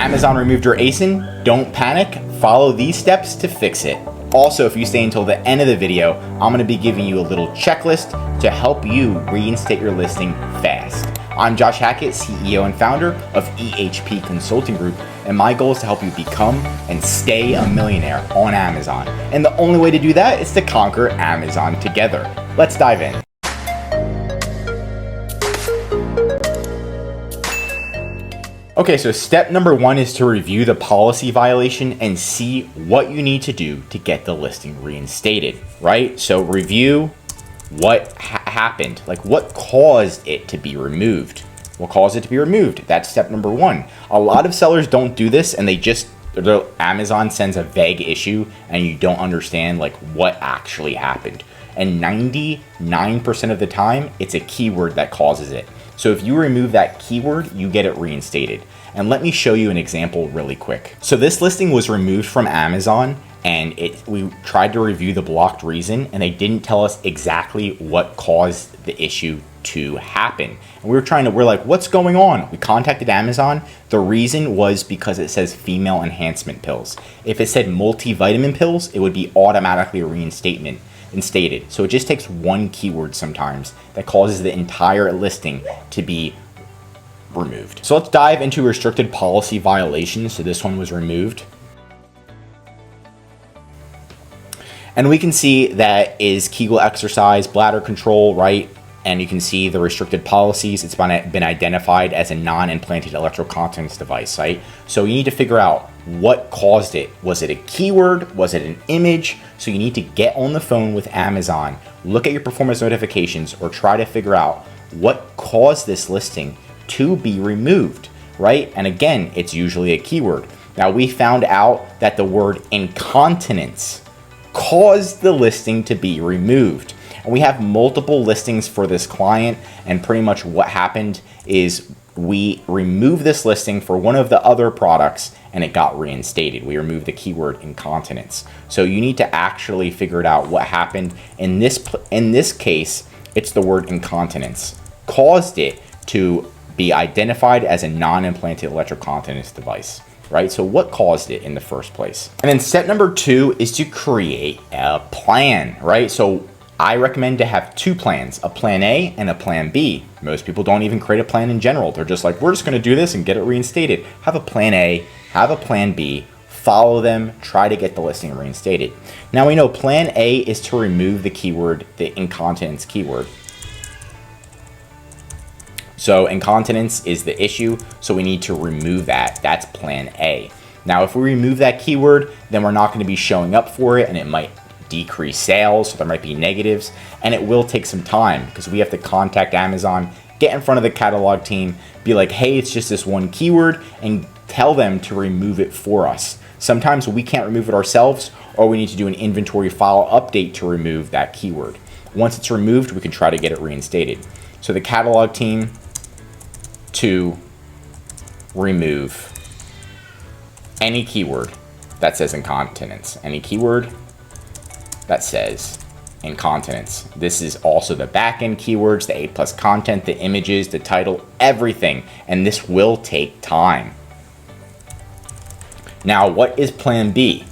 Amazon removed your ASIN? Don't panic, follow these steps to fix it. Also, if you stay until the end of the video, I'm going to be giving you a little checklist to help you reinstate your listing fast. I'm Josh Hackett, CEO and founder of EHP Consulting Group, and my goal is to help you become and stay a millionaire on Amazon. And the only way to do that is to conquer Amazon together. Let's dive in. Okay, so step number one is to review the policy violation and see what you need to do to get the listing reinstated, right? So review what happened, like what caused it to be removed. What caused it to be removed? That's step number one. A lot of sellers don't do this and Amazon sends a vague issue and you don't understand like what actually happened. And 99% of the time, it's a keyword that causes it. So if you remove that keyword, you get it reinstated. And let me show you an example really quick. So this listing was removed from Amazon and we tried to review the blocked reason and they didn't tell us exactly what caused the issue to happen. And we're like, what's going on? We contacted Amazon. The reason was because it says female enhancement pills. If it said multivitamin pills, it would be automatically a reinstatement. Instated. So it just takes one keyword sometimes that causes the entire listing to be removed. So let's dive into restricted policy violations. So this one was removed. And we can see that is Kegel exercise, bladder control, right? And you can see the restricted policies. It's been identified as a non-implanted electrocontinence device, right? So you need to figure out what caused it. Was it a keyword? Was it an image? So you need to get on the phone with Amazon, look at your performance notifications, or try to figure out what caused this listing to be removed, right? And again, it's usually a keyword. Now we found out that the word incontinence caused the listing to be removed. And we have multiple listings for this client, and pretty much what happened is we removed this listing for one of the other products and it got reinstated. We removed the keyword incontinence. So you need to actually figure it out what happened. In this case, it's the word incontinence caused it to be identified as a non-implanted electrocontinence device, right? So what caused it in the first place? And then step number two is to create a plan, right? So I recommend to have two plans, a plan A and a plan B. Most people don't even create a plan in general. They're just like, we're just gonna do this and get it reinstated. Have a plan A, have a plan B, follow them, try to get the listing reinstated. Now we know plan A is to remove the keyword, the incontinence keyword. So incontinence is the issue, so we need to remove that. That's plan A. Now if we remove that keyword, then we're not gonna be showing up for it and it might decrease sales, so there might be negatives, and it will take some time because we have to contact Amazon, get in front of the catalog team, be like, hey, it's just this one keyword, and tell them to remove it for us. Sometimes we can't remove it ourselves, or we need to do an inventory file update to remove that keyword. Once it's removed, we can try to get it reinstated. So the catalog team to remove any keyword that says incontinence, any keyword that says incontinence. This is also the backend keywords, the A+ content, the images, the title, everything. And this will take time. Now, what is plan B?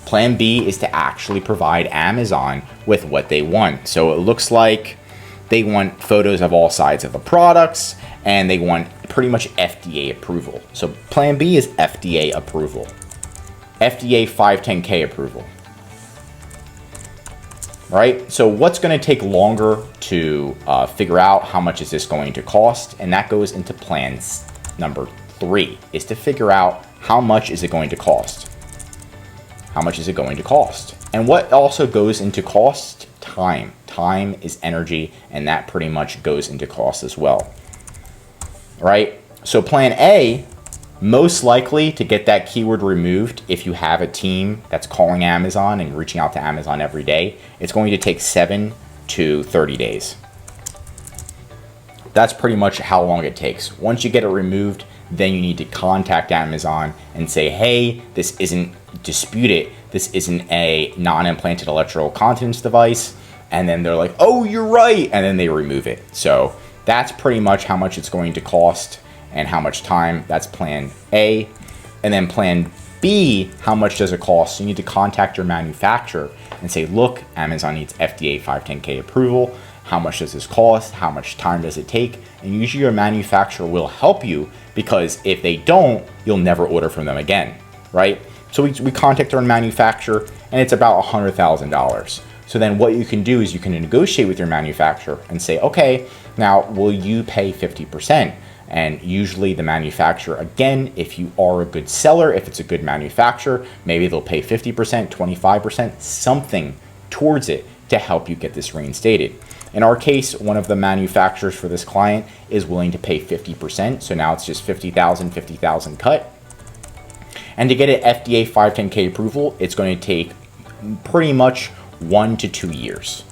Plan B is to actually provide Amazon with what they want. So it looks like they want photos of all sides of the products and they want pretty much FDA approval. So plan B is FDA approval. FDA 510K approval. Right? So what's going to take longer to figure out how much is this going to cost? And that goes into plans number 3 is to figure out how much is it going to cost? How much is it going to cost? And what also goes into cost? Time. Time is energy, and that pretty much goes into cost as well. Right? So plan A, most likely to get that keyword removed, if you have a team that's calling Amazon and reaching out to Amazon every day, it's going to take 7 to 30 days. That's pretty much how long it takes. Once you get it removed, then you need to contact Amazon and say, hey, this isn't disputed. This isn't a non-implanted electrocontinence device. And then they're like, oh, you're right. And then they remove it. So that's pretty much how much it's going to cost and how much time. That's plan A. And then plan B, how much does it cost? You need to contact your manufacturer and say, look, Amazon needs FDA 510K approval. How much does this cost? How much time does it take? And usually your manufacturer will help you, because if they don't, you'll never order from them again, right? So we contact our manufacturer, and it's about $100,000. So then what you can do is you can negotiate with your manufacturer and say, okay, now will you pay 50%? And usually the manufacturer, again, if you are a good seller, if it's a good manufacturer, maybe they'll pay 50%, 25%, something towards it to help you get this reinstated. In our case, one of the manufacturers for this client is willing to pay 50%. So now it's just 50,000, 50,000 cut. And to get an FDA 510K approval, it's going to take pretty much 1 to 2 years.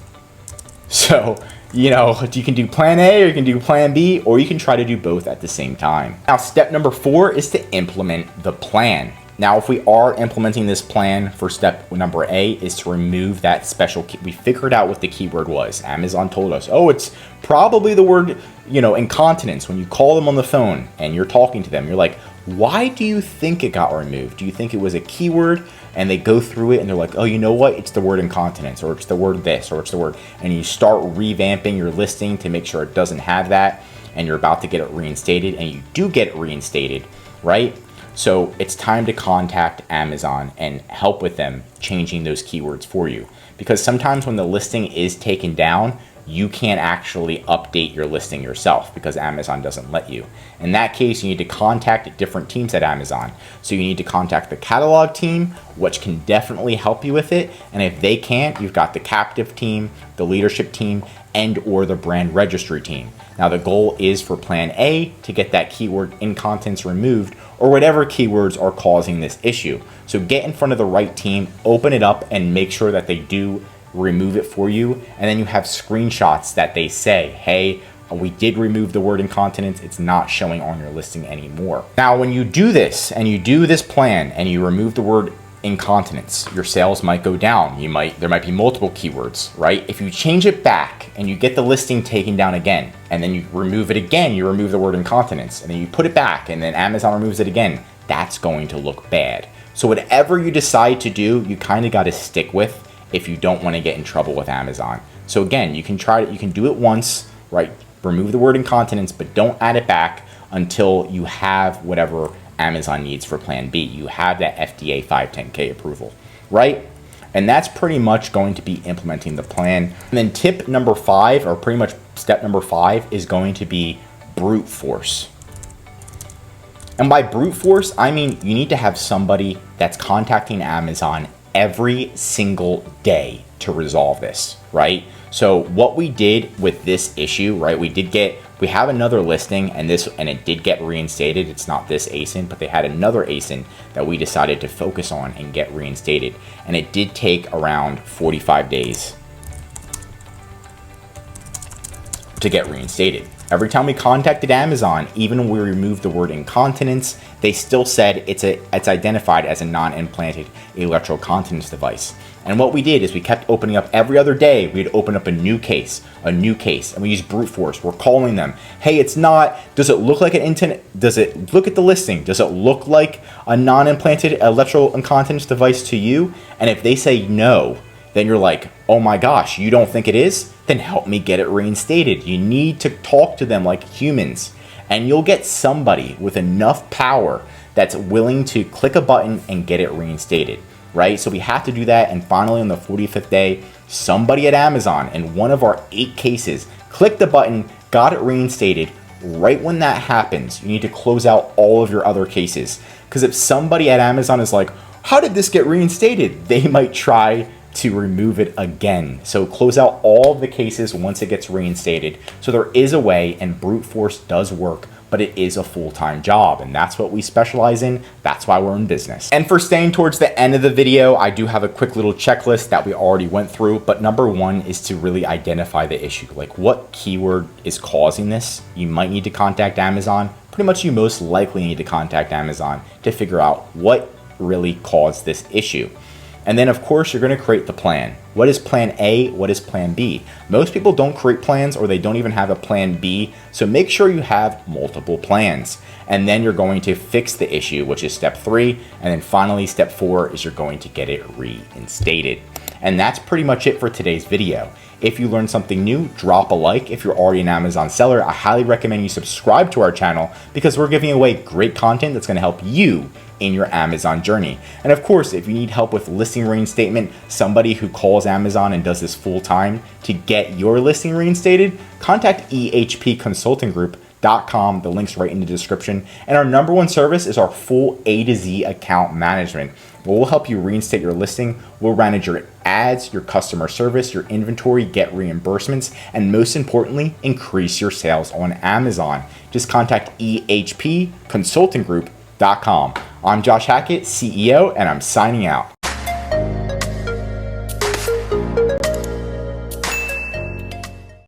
So, you know, you can do plan A or you can do plan B, or you can try to do both at the same time. Now, step number 4 is to implement the plan. Now, if we are implementing this plan, for step number A is to remove that special key. We figured out what the keyword was. Amazon told us, oh, it's probably the word, you know, incontinence. When you call them on the phone and you're talking to them, you're like, why do you think it got removed? Do you think it was a keyword? And they go through it and they're like, oh, you know what? It's the word incontinence, or it's the word this, or it's the word. And you start revamping your listing to make sure it doesn't have that, and you're about to get it reinstated, and you do get it reinstated, right? So it's time to contact Amazon and help with them changing those keywords for you. Because sometimes when the listing is taken down, you can't actually update your listing yourself because Amazon doesn't let you. In that case, you need to contact different teams at Amazon. So you need to contact the catalog team, which can definitely help you with it. And if they can't, you've got the captive team, the leadership team, and or the brand registry team. Now the goal is for plan A to get that keyword incontinence removed, or whatever keywords are causing this issue. So get in front of the right team, open it up, and make sure that they do remove it for you. And then you have screenshots that they say, hey, we did remove the word incontinence, it's not showing on your listing anymore. Now when you do this and you do this plan and you remove the word incontinence, your sales might go down. There might be multiple keywords, right? If you change it back and you get the listing taken down again, and then you remove it again, you remove the word incontinence, and then you put it back, and then Amazon removes it again, that's going to look bad. So whatever you decide to do, you kind of got to stick with if you don't want to get in trouble with Amazon. So again, you can do it once, right? Remove the word incontinence, but don't add it back until you have whatever Amazon needs for plan B. You have that FDA 510K approval, right? And that's pretty much going to be implementing the plan. And then tip number 5, or pretty much step number 5, is going to be brute force. And by brute force, I mean you need to have somebody that's contacting Amazon every single day to resolve this, right? So what we did with this issue, right? We have another listing and it did get reinstated. It's not this ASIN, but they had another ASIN that we decided to focus on and get reinstated. And it did take around 45 days to get reinstated. Every time we contacted Amazon, even when we removed the word incontinence, they still said it's identified as a non-implanted electrocontinence device. And what we did is we kept opening up every other day. We'd open up a new case, and we use brute force. We're calling them, hey, it's not, does it look like does it look at the listing? Does it look like a non-implanted electrocontinence device to you? And if they say no, then you're like, oh my gosh, you don't think it is? Then help me get it reinstated. You need to talk to them like humans, and you'll get somebody with enough power that's willing to click a button and get it reinstated, right? So we have to do that. And finally, on the 45th day, somebody at Amazon in one of our 8 cases clicked the button, got it reinstated. Right when that happens, you need to close out all of your other cases, because if somebody at Amazon is like, how did this get reinstated? They might try to remove it again. So close out all of the cases once it gets reinstated. So there is a way, and brute force does work, but it is a full-time job, and that's what we specialize in. That's why we're in business. And for staying towards the end of the video, I do have a quick little checklist that we already went through, but number 1 is to really identify the issue. Like, what keyword is causing this? You might need to contact Amazon. Pretty much you most likely need to contact Amazon to figure out what really caused this issue. And then of course you're going to create the plan. What is plan A? What is plan B? Most people don't create plans, or they don't even have a plan B, so make sure you have multiple plans. And then you're going to fix the issue, which is step 3, and then finally step 4 is you're going to get it reinstated. And that's pretty much it for today's video. If you learned something new, drop a like. If you're already an Amazon seller, I highly recommend you subscribe to our channel, because we're giving away great content that's going to help you in your Amazon journey. And of course, if you need help with listing reinstatement, somebody who calls Amazon and does this full time to get your listing reinstated, contact ehpconsultinggroup.com. The link's right in the description. And our number one service is our full A to Z account management. We'll help you reinstate your listing. We'll manage your ads, your customer service, your inventory, get reimbursements, and most importantly, increase your sales on Amazon. Just contact ehpconsultinggroup.com. I'm Josh Hackett, CEO, and I'm signing out.